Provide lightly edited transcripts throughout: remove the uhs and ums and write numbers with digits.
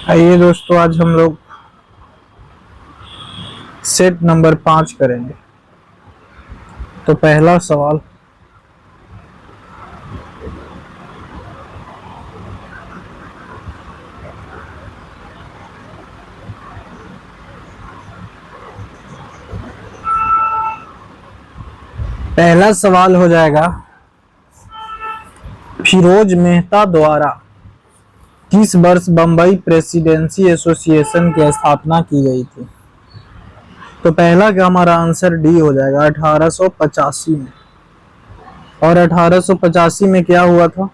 आइए दोस्तों, आज हम लोग सेट नंबर 5 करेंगे। तो पहला सवाल, हो जाएगा, फिरोज मेहता द्वारा किस वर्ष बम्बई प्रेसिडेंसी एसोसिएशन की स्थापना की गई थी? तो पहला का हमारा आंसर डी हो जाएगा, 1885 में। और 1885 में क्या हुआ था?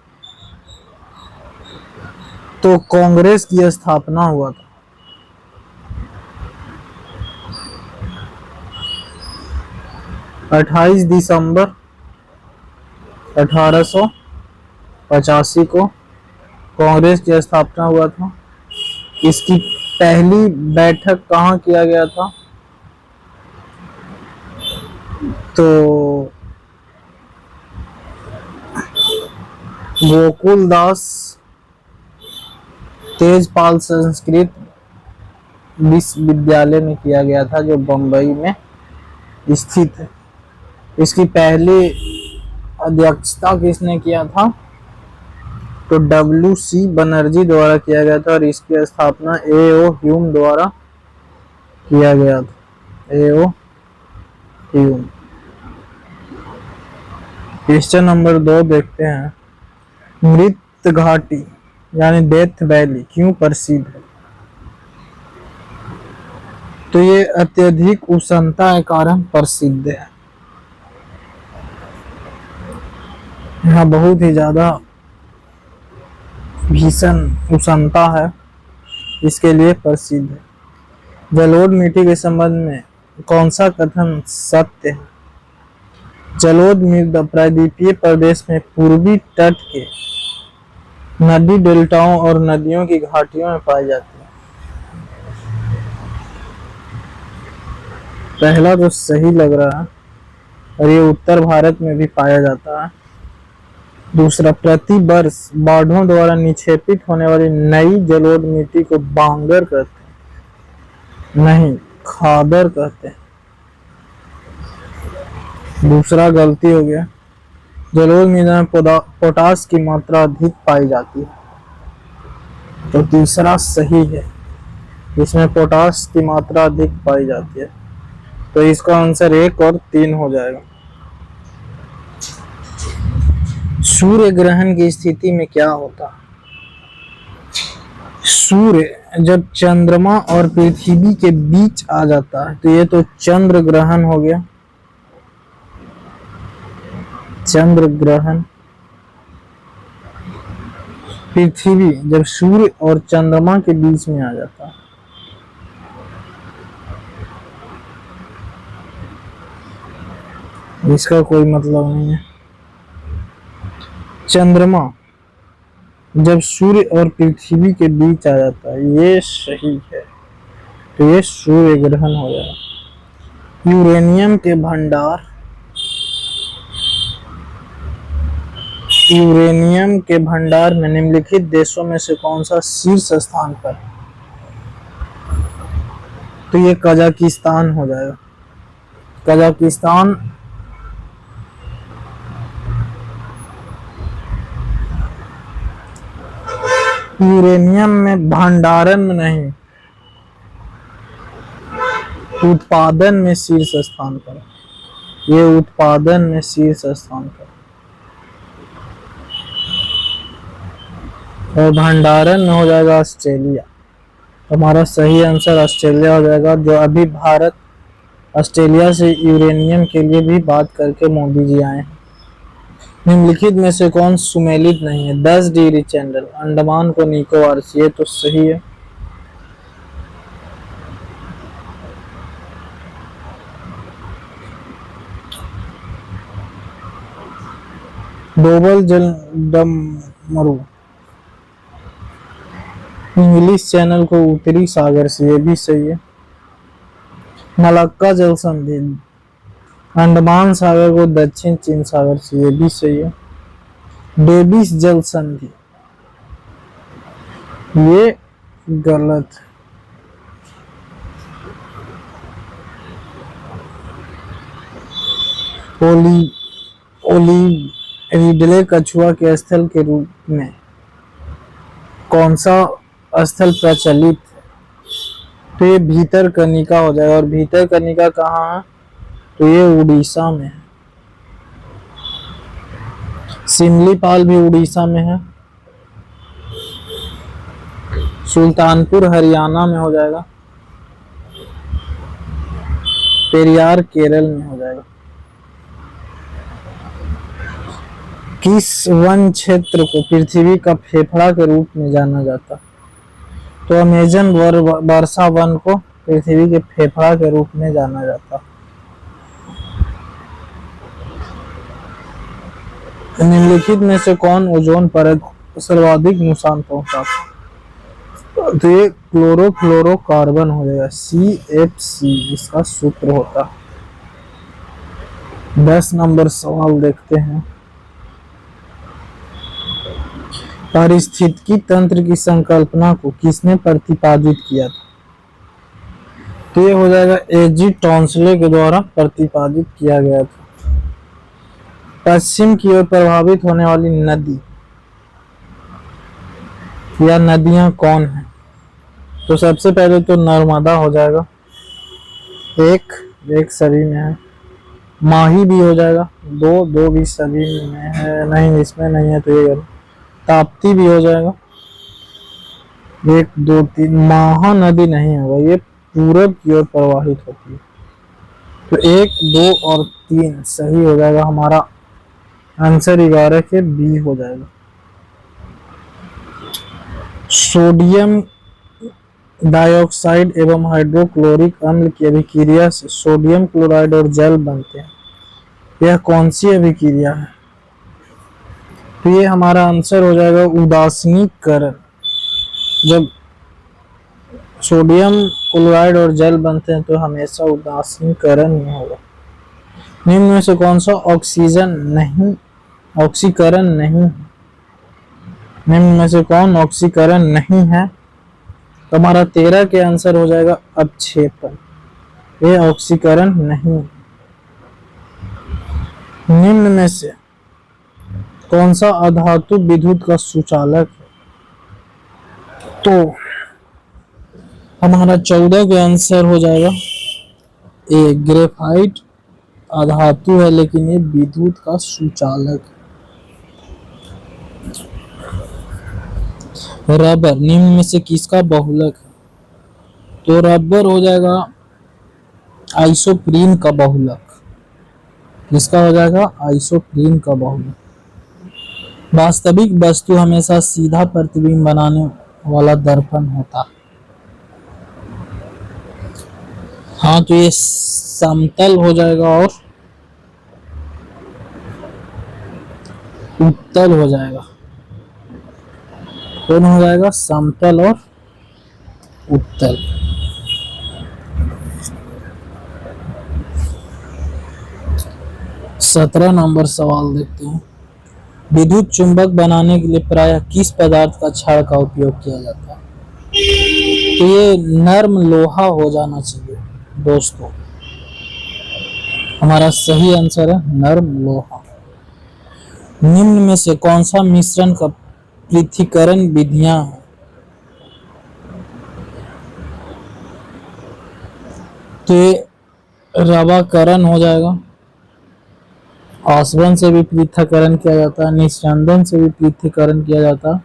तो कांग्रेस की स्थापना हुआ था। अट्ठाईस दिसंबर 1885 को कांग्रेस की स्थापना हुआ था। इसकी पहली बैठक कहाँ किया गया था? तो गोकुलदास तेजपाल संस्कृत विश्वविद्यालय में किया गया था, जो बम्बई में स्थित है। इसकी पहली अध्यक्षता किसने किया था? तो W.C. बनर्जी द्वारा किया गया था, और इसकी स्थापना A.O. ह्यूम द्वारा किया गया था। A.O. ह्यूम। क्वेश्चन नंबर 2 देखते हैं। मृत घाटी यानी डेथ वैली क्यों प्रसिद्ध है? तो ये अत्यधिक उष्णता के कारण प्रसिद्ध है। यहाँ बहुत ही ज्यादा भीषण उष्णता है, इसके लिए प्रसिद्ध है। जलोढ़ मिट्टी के संबंध में कौन सा कथन सत्य है? जलोढ़ मृदा प्रायद्वीपीय प्रदेश में पूर्वी तट के नदी डेल्टाओं और नदियों की घाटियों में पाई जाती है। पहला तो सही लग रहा है, और ये उत्तर भारत में भी पाया जाता है। दूसरा, प्रति वर्ष बाढ़ों द्वारा निक्षेपित होने वाली नई जलोढ़ मिट्टी को बांगर कहते हैं, नहीं खादर कहते हैं। दूसरा गलती हो गया। जलोढ़ मृदा में पोटास की मात्रा अधिक पाई जाती है। तो तीसरा सही है, इसमें पोटास की मात्रा अधिक पाई जाती है। तो इसका आंसर 1 और 3 हो जाएगा। सूर्य ग्रहण की स्थिति में क्या होता? सूर्य जब चंद्रमा और पृथ्वी के बीच आ जाता है, तो ये तो चंद्र ग्रहण हो गया। चंद्र ग्रहण। पृथ्वी जब सूर्य और चंद्रमा के बीच में आ जाता है, इसका कोई मतलब नहीं है। चंद्रमा जब सूर्य और पृथ्वी के बीच आ जाता है, ये सही है। तो ये सूर्य ग्रहण हो जाएगा। यूरेनियम के भंडार, यूरेनियम के भंडार में निम्नलिखित देशों में से कौन सा शीर्ष स्थान पर? तो ये कजाकिस्तान हो जाएगा। कजाकिस्तान यूरेनियम में भंडारण में नहीं, उत्पादन में शीर्ष स्थान पर। ये उत्पादन में शीर्ष स्थान पर, और भंडारण में हो जाएगा ऑस्ट्रेलिया। हमारा सही आंसर ऑस्ट्रेलिया हो जाएगा, जो अभी भारत ऑस्ट्रेलिया से यूरेनियम के लिए भी बात करके मोदी जी आए हैं। निम्नलिखित में से कौन सुमेलित नहीं है? 10 डिग्री चैंडल, अंडमान को निकोबार। ये तो सही है। डोबल डमरू इंग्लिश चैनल को उत्तरी सागर से, ये भी सही है। मलक्का जल संधि अंडमान सागर को दक्षिण चीन सागर से, ये भी सही है। डेविस जल संधि ये गलत। ओली ओली रिडले कछुआ के स्थल के रूप में कौन सा स्थल प्रचलित है? तो ये भीतरकनिका हो जाएगा। और भीतरकनिका कहाँ है? तो ये उड़ीसा में है। सिमलीपाल भी उड़ीसा में है। सुल्तानपुर हरियाणा में हो जाएगा। पेरियार केरल में हो जाएगा। किस वन क्षेत्र को पृथ्वी का फेफड़ा के रूप में जाना जाता? तो अमेजन वर्षा वन को पृथ्वी के फेफड़ा के रूप में जाना जाता। निम्नलिखित में से कौन ओजोन परत को सर्वाधिक नुकसान पहुंचाता? तो ये क्लोरोफ्लोरोकार्बन हो जाएगा। CFC इसका सूत्र होता है। 10 नंबर सवाल देखते हैं। पारिस्थितिकी तंत्र की संकल्पना को किसने प्रतिपादित किया था? तो ये हो जाएगा एजी टॉन्सले के द्वारा प्रतिपादित किया गया था। पश्चिम की ओर प्रभावित होने वाली नदी या नदियां कौन है? तो सबसे पहले तो नर्मदा हो जाएगा। एक सभी में है। माही भी हो जाएगा। दो भी सभी में है। नहीं, इसमें नहीं है तो ये ताप्ती भी हो जाएगा। 1 2 3 महानदी नहीं होगा, ये पूरब की ओर प्रवाहित होती है। तो 1 2 और 3 सही हो जाएगा। हमारा आंसर 11 के बी हो जाएगा। सोडियम डाइऑक्साइड एवं हाइड्रोक्लोरिक अम्ल की अभिक्रिया से सोडियम क्लोराइड और जल बनते हैं। यह कौन सी अभिक्रिया है? तो ये हमारा आंसर हो जाएगा उदासीनीकरण। जब सोडियम क्लोराइड और जल बनते हैं तो हमेशा उदासीनीकरण ही होगा। निम्न में से कौन सा ऑक्सीकरण नहीं? निम्न में से कौन ऑक्सीकरण नहीं है? तो हमारा 13 के आंसर हो जाएगा अपक्षेपण। ये ऑक्सीकरण नहीं। निम्न में से कौन सा अधातु विद्युत का सुचालक है? तो हमारा 14 के आंसर हो जाएगा ए ग्रेफाइट अधातु है, लेकिन ये विद्युत का सुचालक है। रबर निम्न में से किसका बहुलक है? तो रबर हो जाएगा आइसोप्रीन का बहुलक। किसका हो जाएगा? आइसोप्रीन का बहुलक। वास्तविक वस्तु हमेशा सीधा प्रतिबिंब बनाने वाला दर्पण होता है। हाँ, तो ये समतल हो जाएगा और उत्तल हो जाएगा। कौन हो जाएगा? समतल और उत्तल। सत्रह नंबर सवाल देखते हैं। विद्युत चुंबक बनाने के लिए प्रायः किस पदार्थ का क्षार का उपयोग किया जाता है? तो ये नर्म लोहा हो जाना चाहिए दोस्तों। हमारा सही आंसर है नर्म लोहा। निम्न में से कौन सा मिश्रण का पृथक्करण विधियां है? तो ये रवाकरण हो जाएगा। आसवन से भी पृथक्करण किया जाता है, निस्यंदन से भी पृथक्करण किया जाता है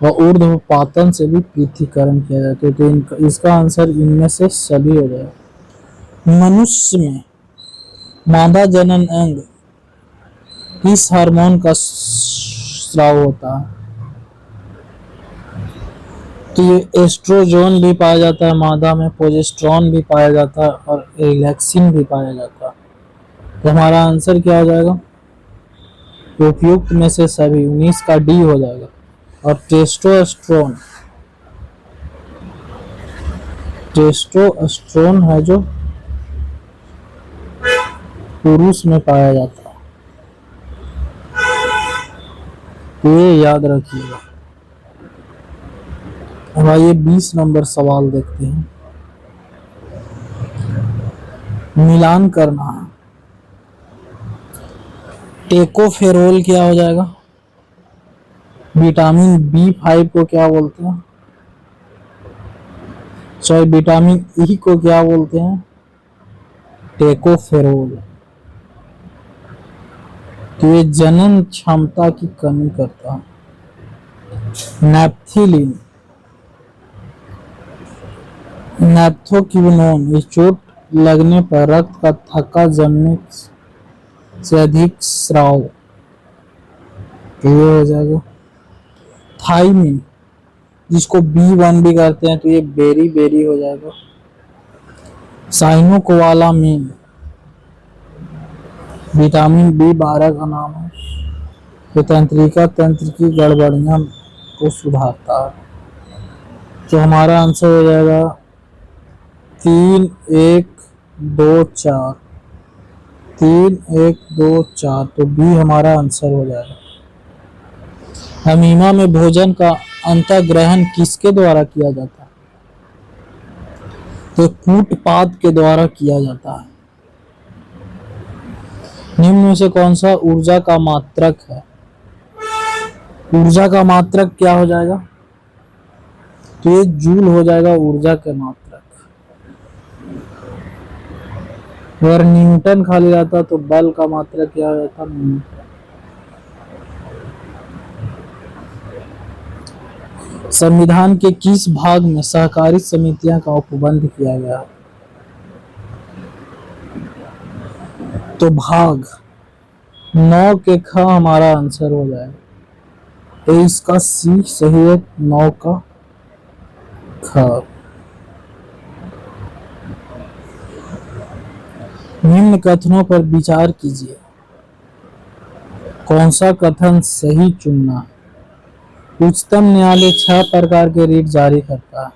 और ऊर्ध्वपातन से भी पृथक्करण किया जाता है। तो इसका आंसर इनमें से सभी हो जाएगा। मनुष्य में मादा जनन अंग किस हार्मोन का स्राव होता है? तो ये एस्ट्रोजन भी पाया जाता है मादा में, प्रोजेस्टेरोन भी पाया जाता है और रिलैक्सिन भी पाया जाता है। तो हमारा आंसर क्या हो जाएगा? उपयुक्त में से सभी 19 का डी हो जाएगा। और टेस्टोस्टेरोन है जो पुरुष में पाया जाता है। तो ये याद रखिएगा। अब आइए 20 नंबर सवाल देखते हैं। मिलान करना है। टेकोफेरोल क्या हो जाएगा? विटामिन B5 को क्या बोलते हैं? सॉरी, विटामिन ई को क्या बोलते हैं? टेकोफेरोल। तो ये जनन क्षमता की कमी करता है। नेप्थिलीन, नैप्थोक्विनोन, ये चोट लगने पर रक्त का थक्का जमने से अधिक स्राव, तो ये हो जाएगा। थाइमिन, जिसको B1 भी करते हैं, तो ये बेरी बेरी हो जाएगा। साइनोकोवालामिन, विटामिन B12 का नाम है। ये तंत्रिका तंत्र की गड़बड़ियां को सुधारता है। तो हमारा आंसर हो जाएगा 3, 1, 2, 4। 3, 1, 2, 4, तो बी हमारा आंसर हो जाएगा। अमीमा में भोजन का अंतःग्रहण किसके द्वारा किया जाता है? तो कूटपाद के द्वारा किया जाता है। निम्न में से कौन सा ऊर्जा का मात्रक है? ऊर्जा का मात्रक क्या हो जाएगा? तो ये जूल हो जाएगा ऊर्जा के मात्रक। अगर न्यूटन खाली रहता तो बल का मात्रक क्या हो जाता? न्यूटन। संविधान के किस भाग में सहकारी समितियां का उपबंध किया गया है? तो भाग 9 के ख हमारा आंसर हो जाएगा। 23 का सी सही है, 9 का ख। निम्न कथनों पर विचार कीजिए। कौन सा कथन सही चुनना है? उच्चतम न्यायालय 6 प्रकार के रीट जारी करता है,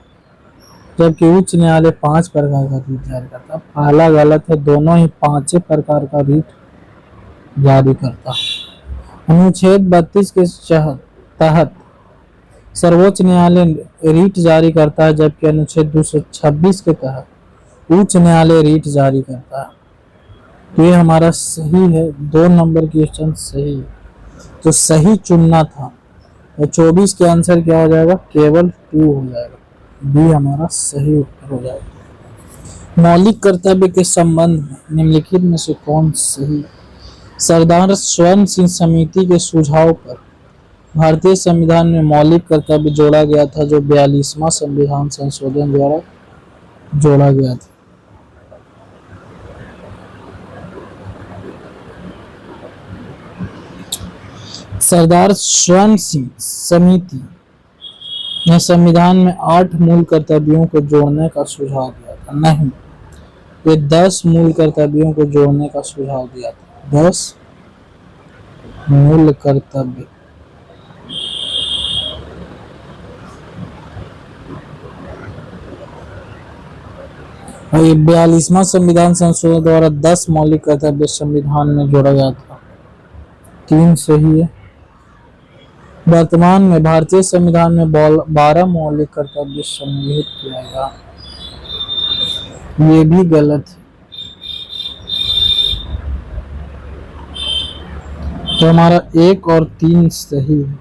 जबकि उच्च न्यायालय 5 प्रकार का रीट जारी करता है। पहला गलत है, दोनों ही 5 प्रकार का रीट जारी करता है। अनुच्छेद 32 के तहत सर्वोच्च न्यायालय रीट जारी करता है, जबकि अनुच्छेद 226 के तहत उच्च न्यायालय रीट जारी करता है। तो ये हमारा सही है, 2 नंबर क्वेश्चन सही है। तो सही चुनना था। तो 24 के आंसर क्या हो जाएगा? केवल 2 हो जाएगा। बी हमारा सही उत्तर हो जाएगा। मौलिक कर्तव्य के संबंध में निम्नलिखित में से कौन सही? सरदार स्वर्ण सिंह समिति के सुझाव पर भारतीय संविधान में मौलिक कर्तव्य जोड़ा गया था, जो 42वां संविधान संशोधन द्वारा जोड़ा गया था। सरदार स्वर्ण सिंह समिति ने संविधान में 8 मूल कर्तव्यों को जोड़ने का सुझाव दिया था। नहीं, ये 10 मूल कर्तव्यों को जोड़ने का सुझाव दिया था। 10 मूल कर्तव्य। और ये 42वां संविधान संशोधन द्वारा 10 मौलिक कर्तव्य संविधान में जोड़ा गया था। 3 सही है। वर्तमान में भारतीय संविधान में 12 मौलिक कर्तव्य सम्मिलित किया गया, ये भी गलत है। तो हमारा 1 और 3 सही है।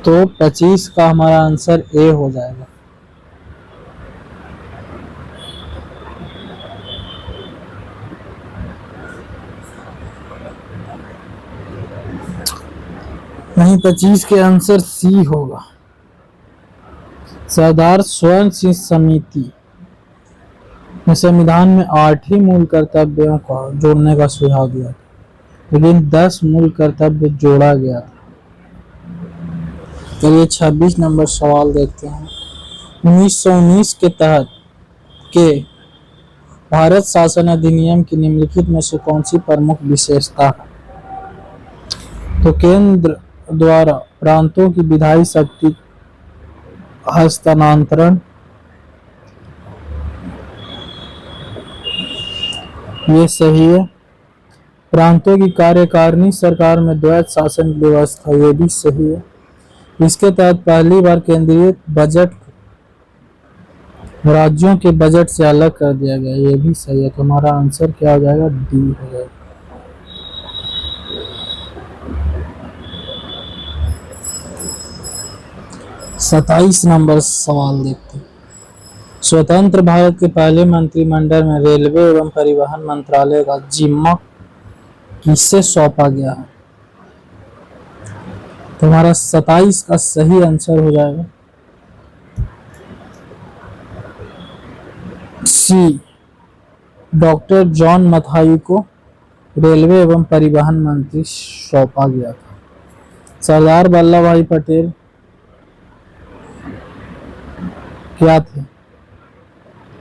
तो 25 का हमारा आंसर ए हो जाएगा। नहीं, 25 के आंसर सी होगा। सरदार स्वर्ण सिंह समिति ने संविधान में 8 ही मूल कर्तव्यों को जोड़ने का सुझाव दिया था, लेकिन 10 मूल कर्तव्य जोड़ा गया था। चलिए 26 नंबर सवाल देखते हैं। 1919 के तहत के भारत शासन अधिनियम की निम्नलिखित में से कौन सी प्रमुख विशेषता है? तो केंद्र द्वारा प्रांतों की विधायी शक्ति हस्तांतरण, ये सही है। प्रांतों की कार्यकारिणी सरकार में द्वैत शासन व्यवस्था, ये भी सही है। इसके तहत पहली बार केंद्रीय बजट राज्यों के बजट से अलग कर दिया गया। ये भी सही है। तुम्हारा आंसर क्या हो जाएगा? डी हो जाएगा। सत्ताईस नंबर सवाल देखते हैं। स्वतंत्र भारत के पहले मंत्रिमंडल में रेलवे एवं परिवहन मंत्रालय का जिम्मा किसे सौंपा गया है? तुम्हारा 27 का सही आंसर हो जाएगा सी, डॉक्टर जॉन मथाई को रेलवे एवं परिवहन मंत्री सौंपा गया था। सरदार वल्लभ भाई पटेल क्या थे?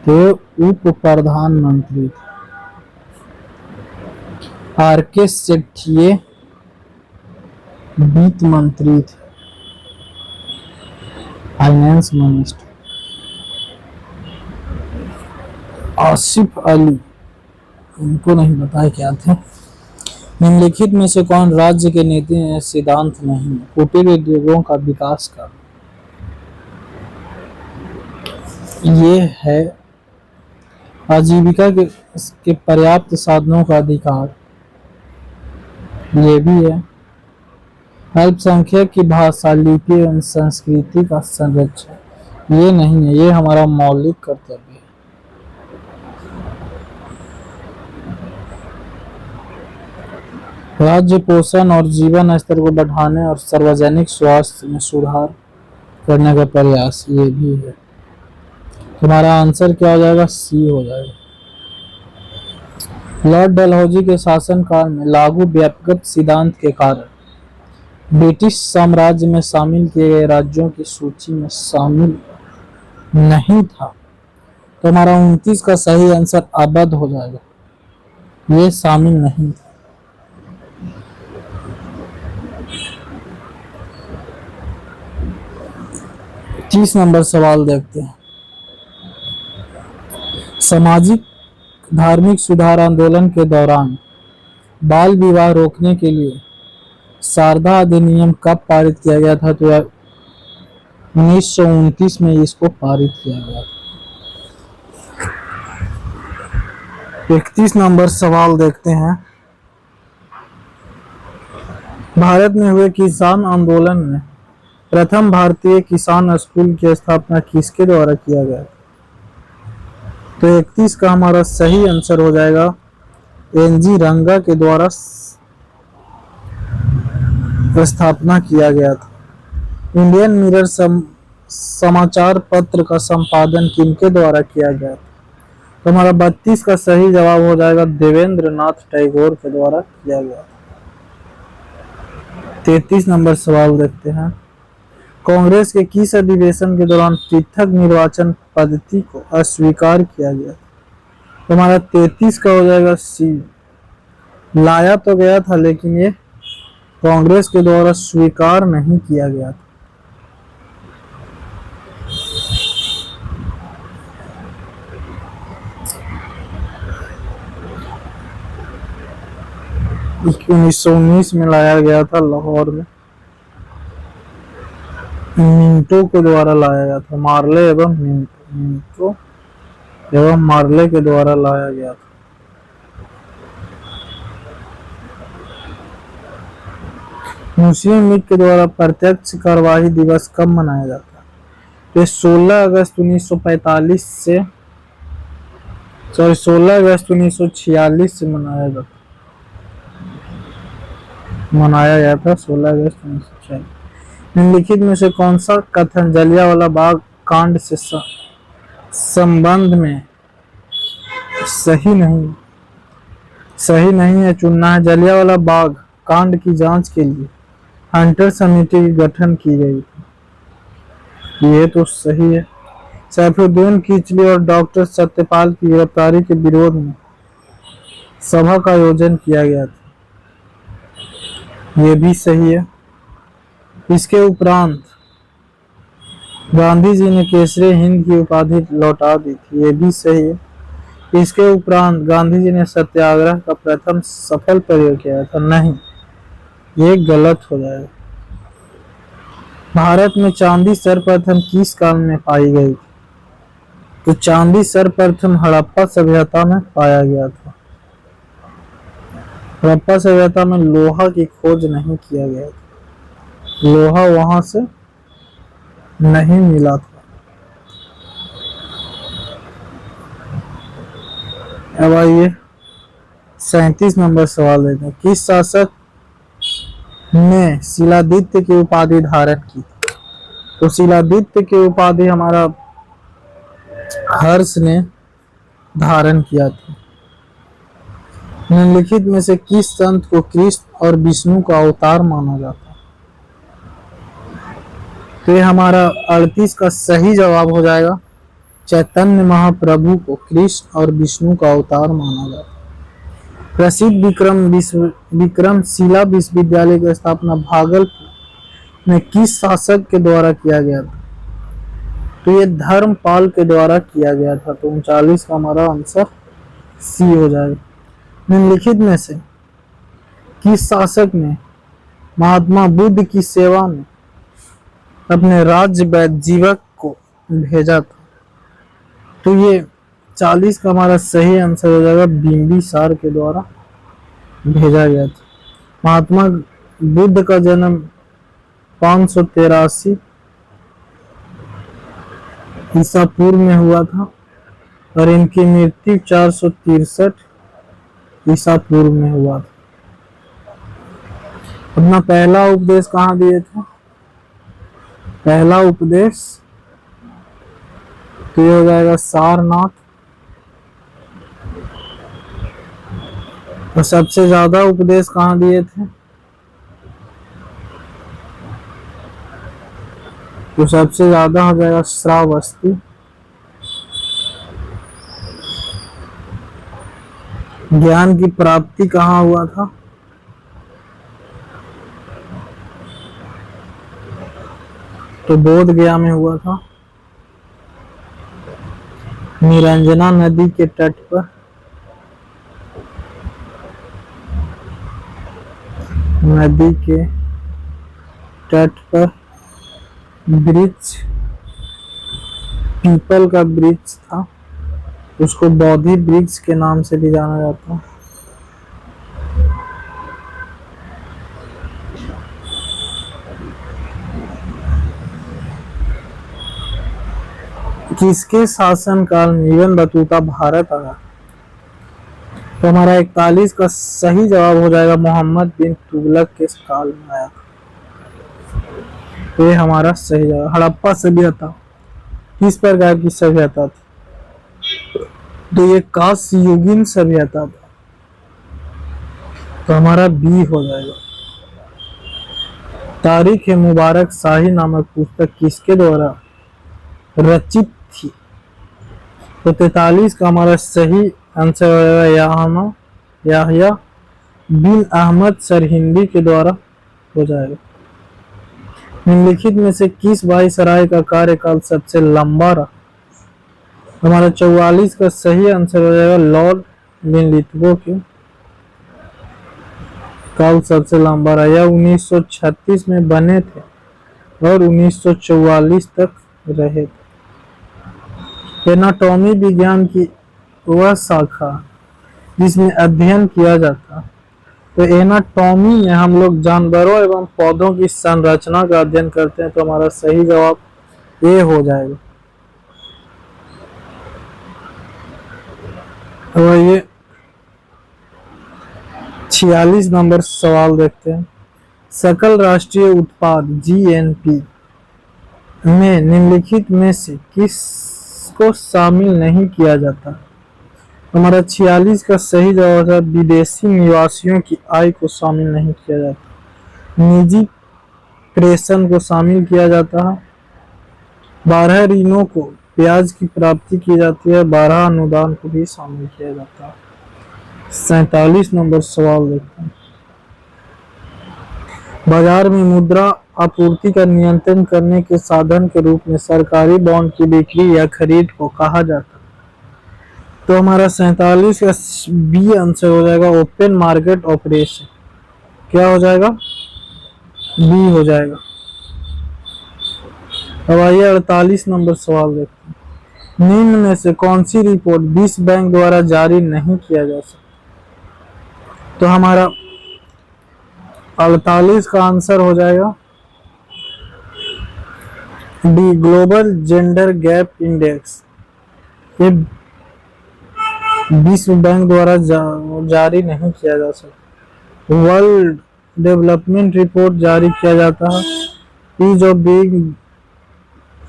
तो उप प्रधानमंत्री थे। आर के सेठिये वित्त मंत्री थे, फाइनेंस मिनिस्टर। आसिफ अली, उनको नहीं पता क्या थे। निम्नलिखित में से कौन राज्य के नीति सिद्धांत नहीं है? कुटीर उद्योगों का विकास का ये है आजीविका के पर्याप्त साधनों का अधिकार, ये भी है अल्पसंख्यक की भाषा, लिपि एवं संस्कृति का संरक्षण, ये नहीं है। ये हमारा मौलिक कर्तव्य है। राज्य पोषण और जीवन स्तर को बढ़ाने और सार्वजनिक स्वास्थ्य में सुधार करने का प्रयास, ये भी है। तुम्हारा आंसर क्या हो जाएगा? सी हो जाएगा। लॉर्ड डलहौजी के शासनकाल में लागू व्यक्तिगत सिद्धांत के कारण ब्रिटिश साम्राज्य में शामिल किए गए राज्यों की सूची में शामिल नहीं था। तुम्हारा 29 का सही आंसर अवध हो जाएगा। ये शामिल नहीं था। तीस नंबर सवाल देखते हैं। सामाजिक धार्मिक सुधार आंदोलन के दौरान बाल विवाह रोकने के लिए शारदा अधिनियम कब पारित किया गया था? तो 1929 में इसको पारित किया गया था। 31 नंबर सवाल देखते हैं। भारत में हुए किसान आंदोलन में प्रथम भारतीय किसान स्कूल की स्थापना किसके द्वारा किया गया? तो 31 का हमारा सही आंसर हो जाएगा एनजी रंगा के द्वारा स्थापना किया गया था। इंडियन मिरर समाचार पत्र का संपादन किनके द्वारा किया गया था? तो हमारा 32 का सही जवाब हो जाएगा देवेंद्र नाथ टैगोर के द्वारा किया गया था। 33 नंबर सवाल देखते हैं। कांग्रेस के किस अधिवेशन के दौरान पृथक निर्वाचन पद्धति को अस्वीकार किया गया? तो हमारा 33 का हो जाएगा सी, लाया तो गया था लेकिन ये कांग्रेस के द्वारा स्वीकार नहीं किया गया था। उन्नीस सौ 19 में लाया गया था लाहौर में, मिंटो के द्वारा लाया गया था। मार्ले एवं मिंटो एवं मार्ले के द्वारा लाया गया था। मुस्लिम लीग के द्वारा प्रत्यक्ष कार्यवाही दिवस कब मनाया जाता है? तो 16 अगस्त 1945 से 16 अगस्त 1946 से मनाया गया था 16 अगस्त 1946। निम्नलिखित में से कौन सा कथन जलियांवाला बाग कांड से संबंध में सही नहीं है? चुनना है। जलियांवाला बाग कांड की जांच के लिए हंटर समिति की गठन की गई थी, ये तो सही है। सैफुद्दीन किचली और डॉक्टर सत्यपाल की गिरफ्तारी के विरोध में सभा का आयोजन किया गया था, ये भी सही है। इसके उपरांत गांधी जी ने केसरी हिंद की उपाधि लौटा दी थी, ये भी सही है। इसके उपरांत गांधी जी ने सत्याग्रह का प्रथम सफल प्रयोग किया था, नहीं, ये गलत हो जाएगा। भारत में चांदी सर्वप्रथम किस काल में पाई गई? तो चांदी सर्वप्रथम हड़प्पा सभ्यता में पाया गया था। हड़प्पा सभ्यता में लोहा की खोज नहीं किया गया था, लोहा वहां से नहीं मिला था। अब आइए 37 नंबर सवाल देते हैं। किस शासक ने शिलादित्य की उपाधि धारण की? तो शिलादित्य की उपाधि हमारा हर्ष ने धारण किया था। निम्नलिखित में से किस संत को कृष्ण और विष्णु का अवतार माना जाता है? तो ये हमारा 38 का सही जवाब हो जाएगा। चैतन्य महाप्रभु को कृष्ण और विष्णु का अवतार माना जाता है। प्रसिद्ध विक्रमशिला विश्वविद्यालय की स्थापना भागलपुर में किस शासक के द्वारा किया गया था? तो ये धर्मपाल के द्वारा किया गया था। तो 39 का हमारा आंसर सी हो जाएगा। निम्नलिखित में से किस शासक ने महात्मा बुद्ध की सेवा में अपने राज्य वैजीवक को भेजा था? तो ये 40 का हमारा सही आंसर हो जाएगा। बिंबिसार के द्वारा भेजा गया था। महात्मा बुद्ध का जन्म 583 ईसा पूर्व में हुआ था और इनकी मृत्यु 463 ईसा पूर्व में हुआ था। अपना पहला उपदेश कहाँ दिए थे? पहला उपदेश तो ये हो जाएगा सारनाथ। और सबसे ज्यादा उपदेश कहाँ दिए थे? तो सबसे ज्यादा हो जाएगा श्रावस्ती। ज्ञान की प्राप्ति कहाँ हुआ था? तो बोध गया में हुआ था, निरंजना नदी के तट पर। नदी के तट पर वृक्ष पीपल का वृक्ष था, उसको बोधि वृक्ष के नाम से भी जाना जाता है। किसके शासनकाल में इब्न बतूता भारत आया? तो हमारा 41 का सही जवाब हो जाएगा मोहम्मद बिन तुगलक के काल में आया। तो ये हमारा सही जवाब। हड़प्पा सभ्यता किस प्रकार की सभ्यता थी? तो ये कांस्ययुगीन सभ्यता था। तो हमारा बी हो जाएगा। तारीख मुबारक शाही नामक पुस्तक किसके द्वारा रचित थी? तो 43 का हमारा सही आंसर हो जाएगा याहया बिन अहमद सरहिंदी के द्वारा हो जाएगा। निम्नलिखित में से किस वायसराय का कार्यकाल सबसे लंबा रहा? हमारा 44 का सही आंसर हो जाएगा लॉर्ड लिनलिथगो के काल सबसे लंबा रहा। यह 1936 में बने थे और 1944 तक रहे थे। एनाटॉमी विज्ञान की वह शाखा जिसमें अध्ययन किया जाता। तो एनाटॉमी में हम लोग जानवरों एवं पौधों की संरचना का अध्ययन करते हैं। तो हमारा सही जवाब ए हो जाएगा। तो ये 46 नंबर सवाल देखते हैं। सकल राष्ट्रीय उत्पाद जीएनपी में निम्नलिखित में से किसको शामिल नहीं किया जाता? हमारा 46 का सही जवाब है विदेशी निवासियों की आय को शामिल नहीं किया जाता। निजी प्रेषण को शामिल किया जाता है। 12 ऋणों को ब्याज की प्राप्ति की जाती है। 12 अनुदान को भी शामिल किया जाता है। 47 नंबर सवाल देखते हैं। बाजार में मुद्रा आपूर्ति का नियंत्रण करने के साधन के रूप में सरकारी बॉन्ड की बिक्री या खरीद को कहा जाता है। तो हमारा 47 का बी आंसर हो जाएगा ओपन मार्केट ऑपरेशन। क्या हो जाएगा? बी हो जाएगा। अब आइए 48 नंबर सवाल देखते हैं। निम्न में से कौन सी रिपोर्ट विश्व बैंक द्वारा जारी नहीं किया जा सकता? तो हमारा 48 का आंसर हो जाएगा D, global gender gap index. ये विश्व बैंक द्वारा जारी नहीं किया जा सकता। वर्ल्ड डेवलपमेंट रिपोर्ट जारी किया जाता है।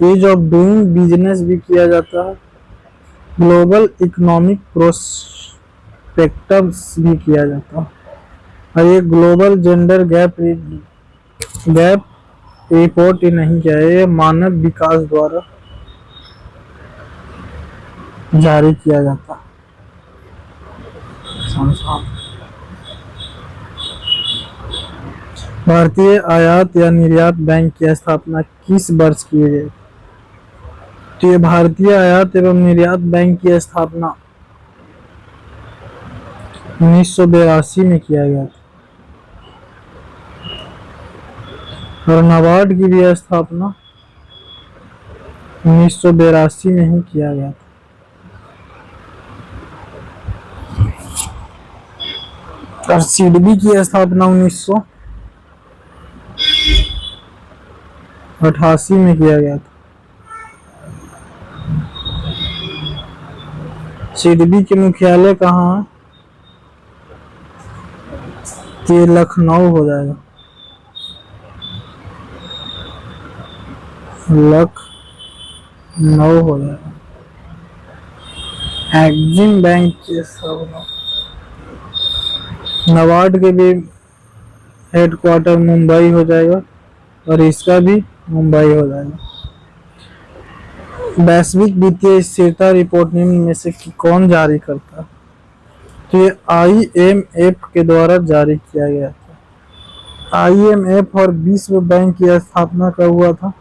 ईज ऑफ डूइंग बिजनेस भी किया जाता है। ग्लोबल इकोनॉमिक प्रोस्पेक्टस भी किया जाता है। और ये ग्लोबल जेंडर गैप रिपोर्ट ही नहीं किया है, ये मानव विकास द्वारा जारी किया जाता है। भारतीय आयात या निर्यात बैंक की स्थापना किस वर्ष की गई? तो ये भारतीय आयात एवं निर्यात बैंक की स्थापना 1982 में किया गया था। और नाबार्ड की भी स्थापना 1982 में ही किया गया था। और सिडबी की स्थापना 1988 में किया गया था। सिडबी के मुख्यालय कहाँ है? ये लखनऊ हो जाएगा, लखनऊ हो जाएगा। एक्जिम बैंक के स्थापना, नाबार्ड के भी हेडक्वार्टर मुंबई हो जाएगा और इसका भी मुंबई हो जाएगा। वैश्विक वित्तीय स्थिरता रिपोर्ट निम्न में से कौन जारी करता है? तो ये IMF के द्वारा जारी किया गया था। IMF और विश्व बैंक की स्थापना कब हुआ था?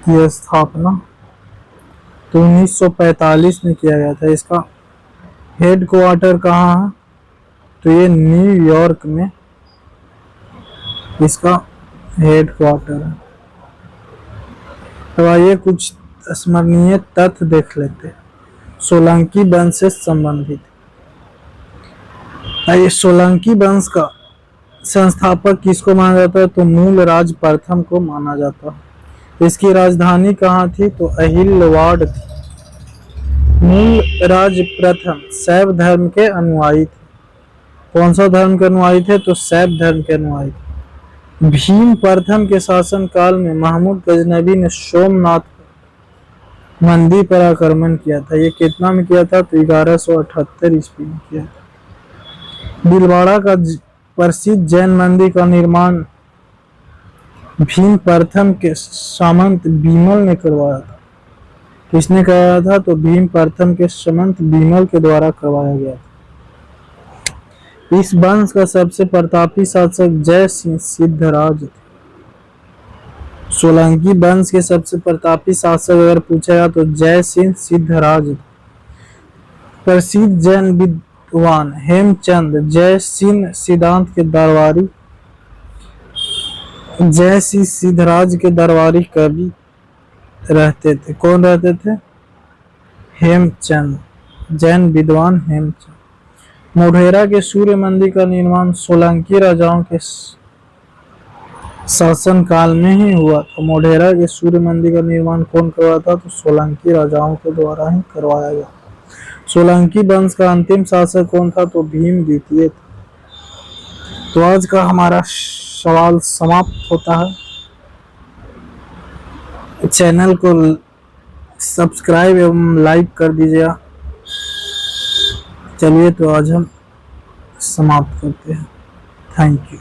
यह स्थापना तो 1945 में किया गया था। इसका हेडक्वार्टर कहाँ है? तो ये न्यूयॉर्क में इसका हेडक्वार्टर है। तो आइए कुछ स्मरणीय तथ्य देख लेते हैं सोलंकी वंश से संबंधित। आइए, सोलंकी वंश का संस्थापक किसको माना जाता है? तो मूल राज प्रथम को माना जाता है। इसकी राजधानी कहाँ थी? तो अहिलवाड़ थी। मूल राज प्रथम शैव धर्म के अनुयायी थे। कौन सा धर्म के अनुयायी थे? तो शैव धर्म के अनुयायी थे। भीम प्रथम के शासन काल में महमूद गजनबी ने सोमनाथ मंदिर पर आक्रमण किया था। ये कितना में किया था? तो 1178 ईस्वी में किया था। भीलवाड़ा का प्रसिद्ध जैन मंदिर का निर्माण भीम प्रथम के सामंत बीमल ने करवाया था। किसने करवाया था? तो भीम प्रथम के सामंत बीमल के द्वारा करवाया गया था। इस वंश का सबसे प्रतापी शासक जय सिंह सिद्धराज थे। सोलंकी वंश के सबसे प्रतापी शासक अगर पूछेगा तो जय सिंह सिद्धराज थे। प्रसिद्ध जैन विद्वान हेमचंद जय सिंह सिद्धांत के दरबारी, जय सिंह सिद्धराज के दरबारी कवि रहते थे। कौन रहते थे? हेमचंद, जैन विद्वान हेमचंद। मोढेरा के सूर्य मंदिर का निर्माण सोलंकी राजाओं के शासन काल में ही हुआ था। मोढेरा के सूर्य मंदिर का निर्माण कौन करवाया था? तो सोलंकी राजाओं के द्वारा ही करवाया गया। सोलंकी वंश का अंतिम शासक कौन था? तो भीम द्वितीय था। तो आज का हमारा सवाल समाप्त होता है। चैनल को सब्सक्राइब एवं लाइक कर दीजिएगा। चलिए तो आज हम समाप्त करते हैं। Thank you.